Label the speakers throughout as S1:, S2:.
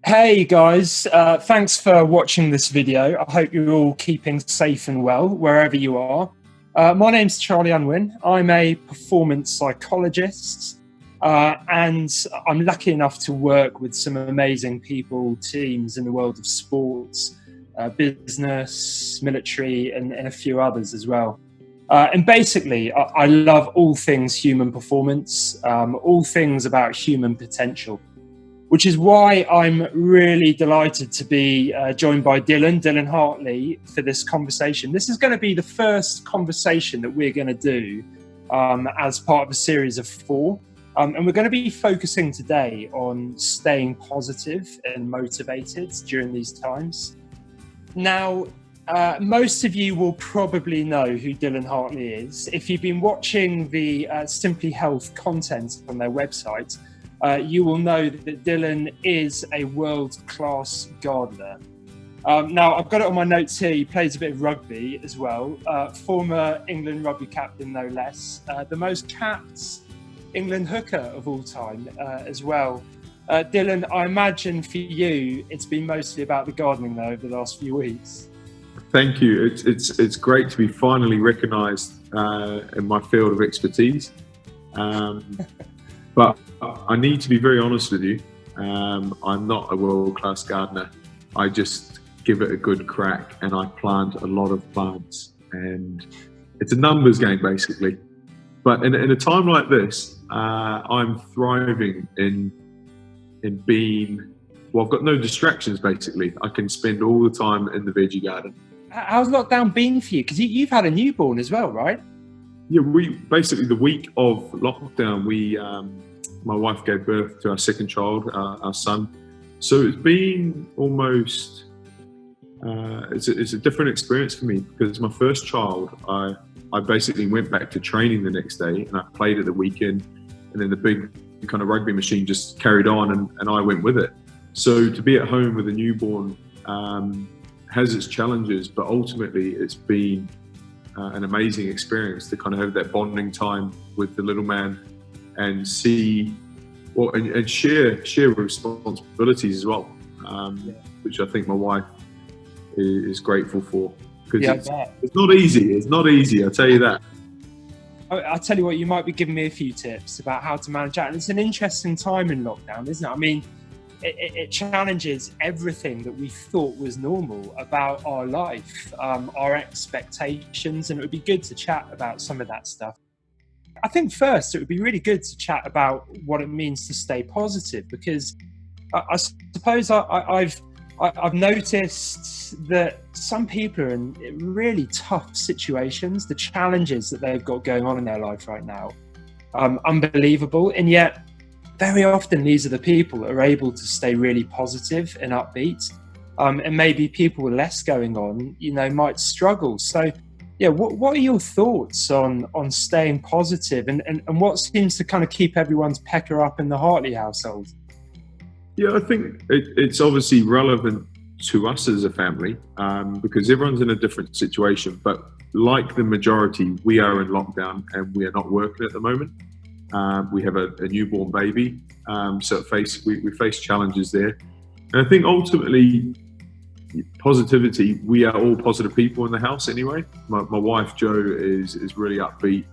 S1: Hey guys, thanks for watching this video. I hope you're all keeping safe and well wherever you are. My name's Charlie Unwin. I'm a performance psychologist and I'm lucky enough to work with some amazing people, teams in the world of sports, business, military and a few others as well. And basically, I love all things human performance, all things about human potential. Which is why I'm really delighted to be joined by Dylan Hartley for this conversation. This is going to be the first conversation that we're going to do as part of a series of 4. And we're going to be focusing today on staying positive and motivated during these times. Now, most of you will probably know who Dylan Hartley is. If you've been watching the Simply Health content on their website, you will know that Dylan is a world-class gardener. Now, I've got it on my notes here. He plays a bit of rugby as well. Former England rugby captain, no less. The most capped England hooker of all time as well. Dylan, I imagine for you, it's been mostly about the gardening though over the last few weeks.
S2: Thank you. It's great to be finally recognised in my field of expertise. But I need to be very honest with you. I'm not a world-class gardener. I just give it a good crack and I plant a lot of plants. And it's a numbers game, basically. But in a time like this, I'm thriving in being, well, I've got no distractions, basically. I can spend all the time in the veggie garden.
S1: How's lockdown been for you? Because you've had a newborn as well, right?
S2: Yeah, we basically, the week of lockdown, my wife gave birth to our second child, our son. So it's been almost, it's a different experience for me because my first child, I basically went back to training the next day and I played at the weekend, and then the big kind of rugby machine just carried on and I went with it. So to be at home with a newborn has its challenges, but ultimately it's been an amazing experience to kind of have that bonding time with the little man and see, well, and share responsibilities as well, which I think my wife is grateful for, because it's not easy. It's not easy, I'll tell you that.
S1: I'll tell you what, you might be giving me a few tips about how to manage that. And it's an interesting time in lockdown, isn't it? I mean, it challenges everything that we thought was normal about our life, our expectations, and it would be good to chat about some of that stuff. I think first it would be really good to chat about what it means to stay positive, because I suppose I've noticed that some people are in really tough situations. The challenges that they've got going on in their life right now, unbelievable, and yet very often these are the people that are able to stay really positive and upbeat, and maybe people with less going on, might struggle. So yeah, what are your thoughts on staying positive and what seems to kind of keep everyone's pecker up in the Hartley household?
S2: Yeah, I think it's obviously relevant to us as a family because everyone's in a different situation, but like the majority, we are in lockdown and we are not working at the moment. We have a newborn baby, so we face challenges there. And I think ultimately, positivity, we are all positive people in the house anyway. My wife, Jo, is really upbeat.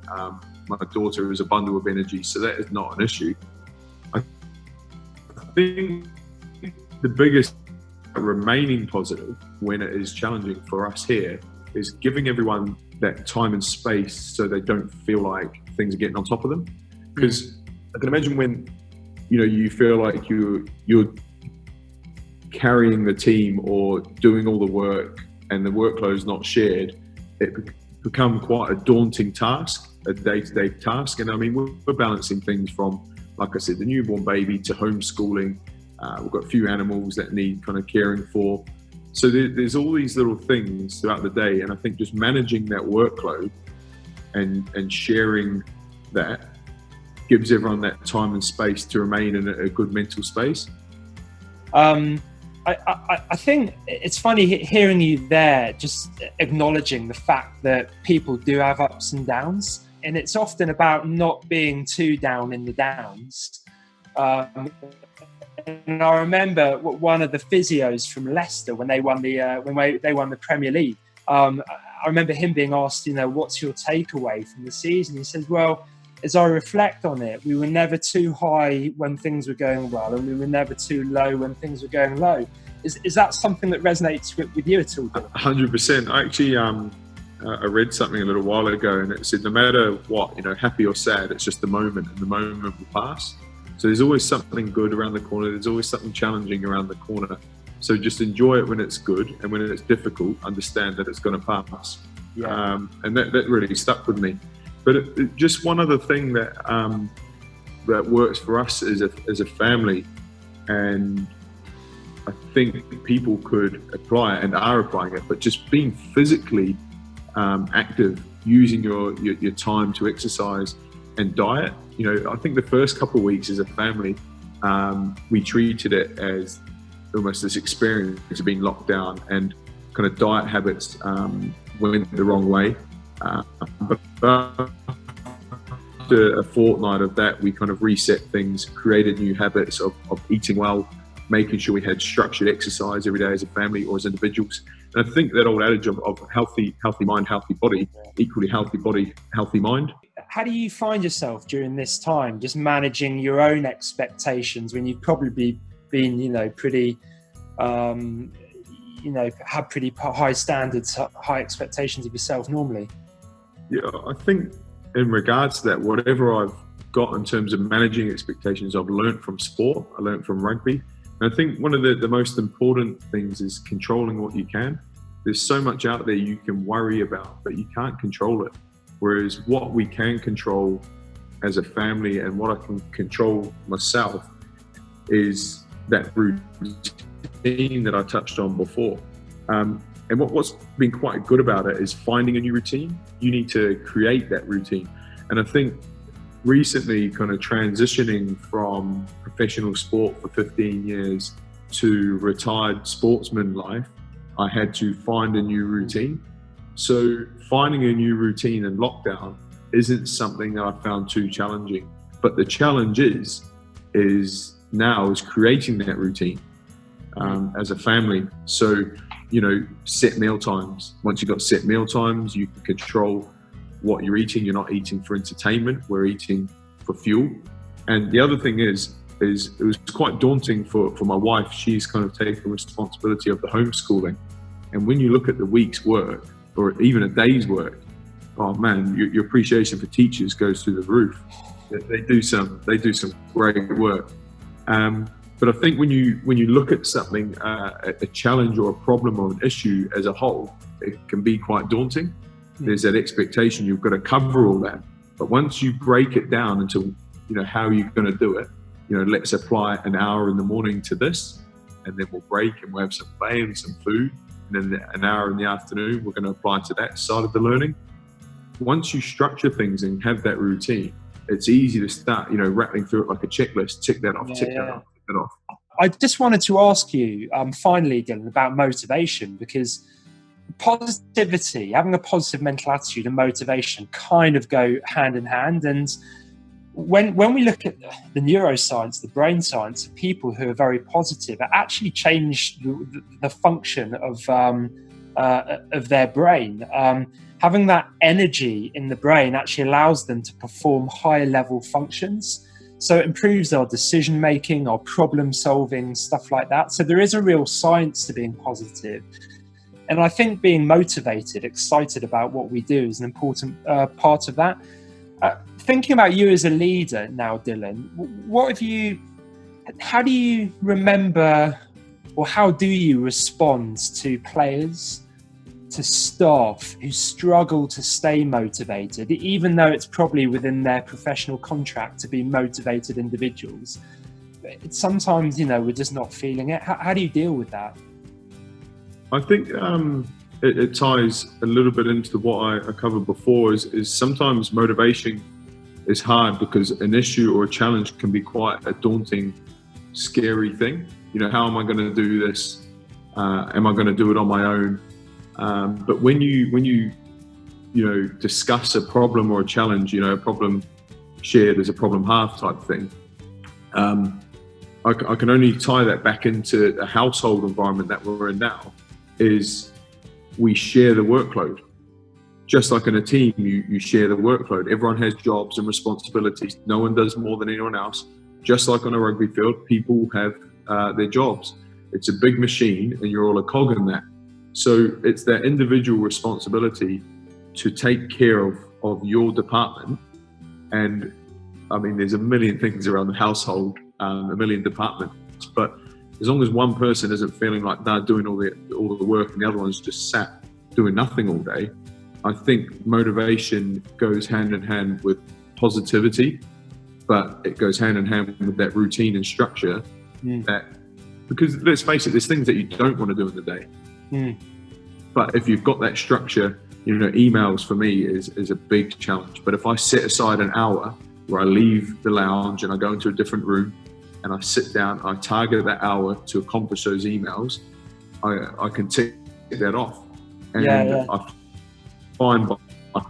S2: My daughter is a bundle of energy, so that is not an issue. I think the biggest remaining positive when it is challenging for us here is giving everyone that time and space so they don't feel like things are getting on top of them. Because I can imagine when you feel like you're carrying the team or doing all the work and the workload is not shared, it become quite a daunting task, a day-to-day task. And I mean, we're balancing things from, like I said, the newborn baby to homeschooling. We've got a few animals that need kind of caring for. So there's all these little things throughout the day. And I think just managing that workload and sharing that gives everyone that time and space to remain in a good mental space.
S1: I think it's funny hearing you there, just acknowledging the fact that people do have ups and downs, and it's often about not being too down in the downs. And I remember one of the physios from Leicester when they won the Premier League. I remember him being asked, what's your takeaway from the season? He says, well, as I reflect on it, we were never too high when things were going well, and we were never too low when things were going low. Is that something that resonates with you at all?
S2: 100%. I actually I read something a little while ago, and it said no matter what, happy or sad, it's just the moment, and the moment will pass. So there's always something good around the corner. There's always something challenging around the corner. So just enjoy it when it's good, and when it's difficult, understand that it's going to pass. Yeah. And that really stuck with me. But just one other thing that that works for us as a family, and I think people could apply it and are applying it, but just being physically active, using your time to exercise and diet. I think the first couple of weeks as a family, we treated it as almost this experience of being locked down, and kind of diet habits went the wrong way. But after a fortnight of that, we kind of reset things, created new habits of eating well, making sure we had structured exercise every day as a family or as individuals. And I think that old adage of healthy mind, healthy body, equally healthy body, healthy mind.
S1: How do you find yourself during this time, just managing your own expectations when you've probably been, pretty, have pretty high standards, high expectations of yourself normally?
S2: Yeah, I think in regards to that, whatever I've got in terms of managing expectations, I've learned from sport. I learned from rugby. And I think one of the most important things is controlling what you can. There's so much out there you can worry about, but you can't control it. Whereas what we can control as a family, and what I can control myself, is that routine that I touched on before. And what's been quite good about it is finding a new routine. You need to create that routine. And I think recently, kind of transitioning from professional sport for 15 years to retired sportsman life, I had to find a new routine. So finding a new routine in lockdown isn't something that I found too challenging. But the challenge is creating that routine as a family. So, set meal times. Once you've got set meal times, you can control what you're eating. You're not eating for entertainment, we're eating for fuel. And the other thing is it was quite daunting for my wife. She's kind of taken responsibility of the homeschooling. And when you look at the week's work, or even a day's work, oh man, your appreciation for teachers goes through the roof. They do some great work. But I think when you look at something, a challenge or a problem or an issue as a whole, it can be quite daunting. There's that expectation you've got to cover all that. But once you break it down into, how you're going to do it, let's apply an hour in the morning to this, and then we'll break and we'll have some play and some food. And then an hour in the afternoon, we're going to apply to that side of the learning. Once you structure things and have that routine, it's easy to start, rattling through it like a checklist. Tick that off, tick that off, tick that off.
S1: I just wanted to ask you, finally, Dylan, about motivation, because positivity, having a positive mental attitude and motivation kind of go hand in hand. And when we look at the neuroscience, the brain science of people who are very positive, it actually changed the function of their brain. Having that energy in the brain actually allows them to perform higher level functions. So it improves our decision making, our problem solving, stuff like that. So there is a real science to being positive. And I think being motivated, excited about what we do is an important part of that. Thinking about you as a leader now, Dylan, how do you remember, or how do you respond to players, to staff who struggle to stay motivated, even though it's probably within their professional contract to be motivated individuals? Sometimes, we're just not feeling it. How do you deal with that?
S2: I think it ties a little bit into what I covered before, is sometimes motivation is hard because an issue or a challenge can be quite a daunting, scary thing. How am I going to do this? Am I going to do it on my own? But when you discuss a problem or a challenge, a problem shared is a problem half type thing. I can only tie that back into the household environment that we're in now, is we share the workload. Just like in a team, you share the workload. Everyone has jobs and responsibilities. No one does more than anyone else. Just like on a rugby field, people have their jobs. It's a big machine and you're all a cog in that. So it's that individual responsibility to take care of your department. And I mean, there's a million things around the household, a million departments, but as long as one person isn't feeling like they're doing all the work and the other one's just sat doing nothing all day, I think motivation goes hand in hand with positivity, but it goes hand in hand with that routine and structure. That, because let's face it, there's things that you don't want to do in the day. But if you've got that structure, emails for me is a big challenge. But if I set aside an hour where I leave the lounge and I go into a different room and I sit down, I target that hour to accomplish those emails, I can tick that off. And I find by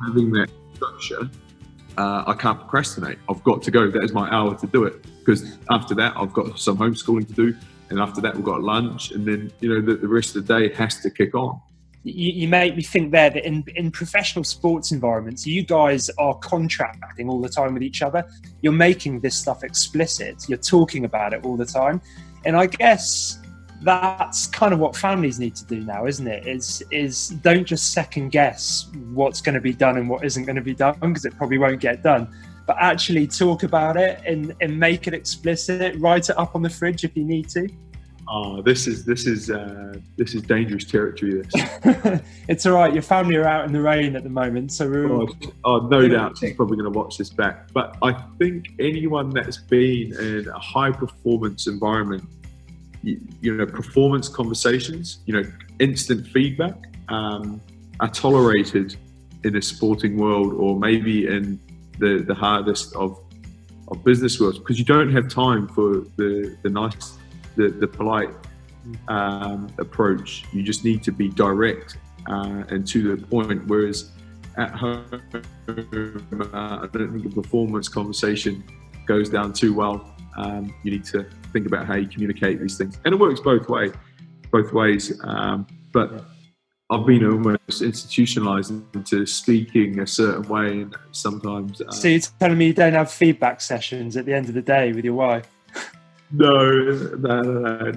S2: having that structure, I can't procrastinate. I've got to go. That is my hour to do it, because after that I've got some homeschooling to do, and after that we've got lunch, and then the rest of the day has to kick on.
S1: You make me think there that in professional sports environments, you guys are contracting all the time with each other. You're making this stuff explicit. You're talking about it all the time. And I guess that's kind of what families need to do now, isn't it? Is don't just second guess what's going to be done and what isn't going to be done, because it probably won't get done. But actually talk about it and make it explicit. Write it up on the fridge if you need to.
S2: Oh, this is dangerous territory. This.
S1: It's all right. Your family are out in the rain at the moment, so we're.
S2: No doubt she's probably going to watch this back. But I think anyone that's been in a high performance environment, performance conversations, instant feedback, are tolerated in a sporting world, or maybe in the hardest of business worlds, because you don't have time for the nice. The polite approach. You just need to be direct and to the point. Whereas at home, I don't think a performance conversation goes down too well. You need to think about how you communicate these things, and it works both ways. But I've been almost institutionalized into speaking a certain way, and sometimes.
S1: So you're telling me you don't have feedback sessions at the end of the day with your wife?
S2: No,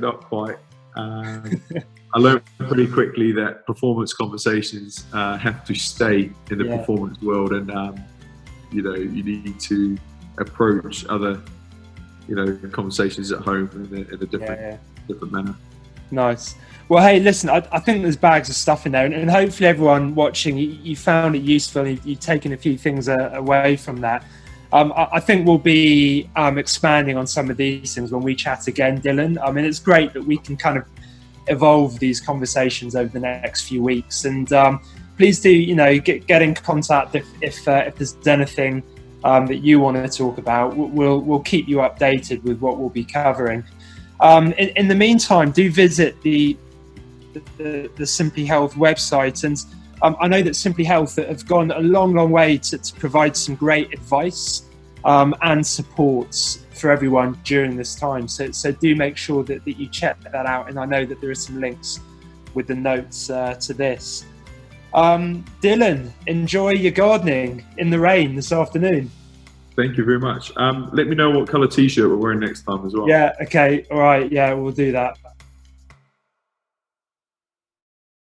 S2: not quite. I learned pretty quickly that performance conversations have to stay in the performance world, and you need to approach other conversations at home in a different manner. Nice.
S1: Well, hey, listen, I think there's bags of stuff in there, and hopefully everyone watching, you found it useful. You've taken a few things away from that. I think we'll be expanding on some of these things when we chat again, Dylan. I mean, it's great that we can kind of evolve these conversations over the next few weeks. And please do, get in contact if there's anything that you want to talk about. We'll keep you updated with what we'll be covering. In the meantime, do visit the Simply Health website, and I know that Simply Health have gone a long way to provide some great advice and supports for everyone during this time. So do make sure that you check that out. And I know that there are some links with the notes to this. Dylan, enjoy your gardening in the rain this afternoon.
S2: Thank you very much. Let me know what colour t-shirt we're wearing next time as well.
S1: Yeah, okay. All right. Yeah, we'll do that.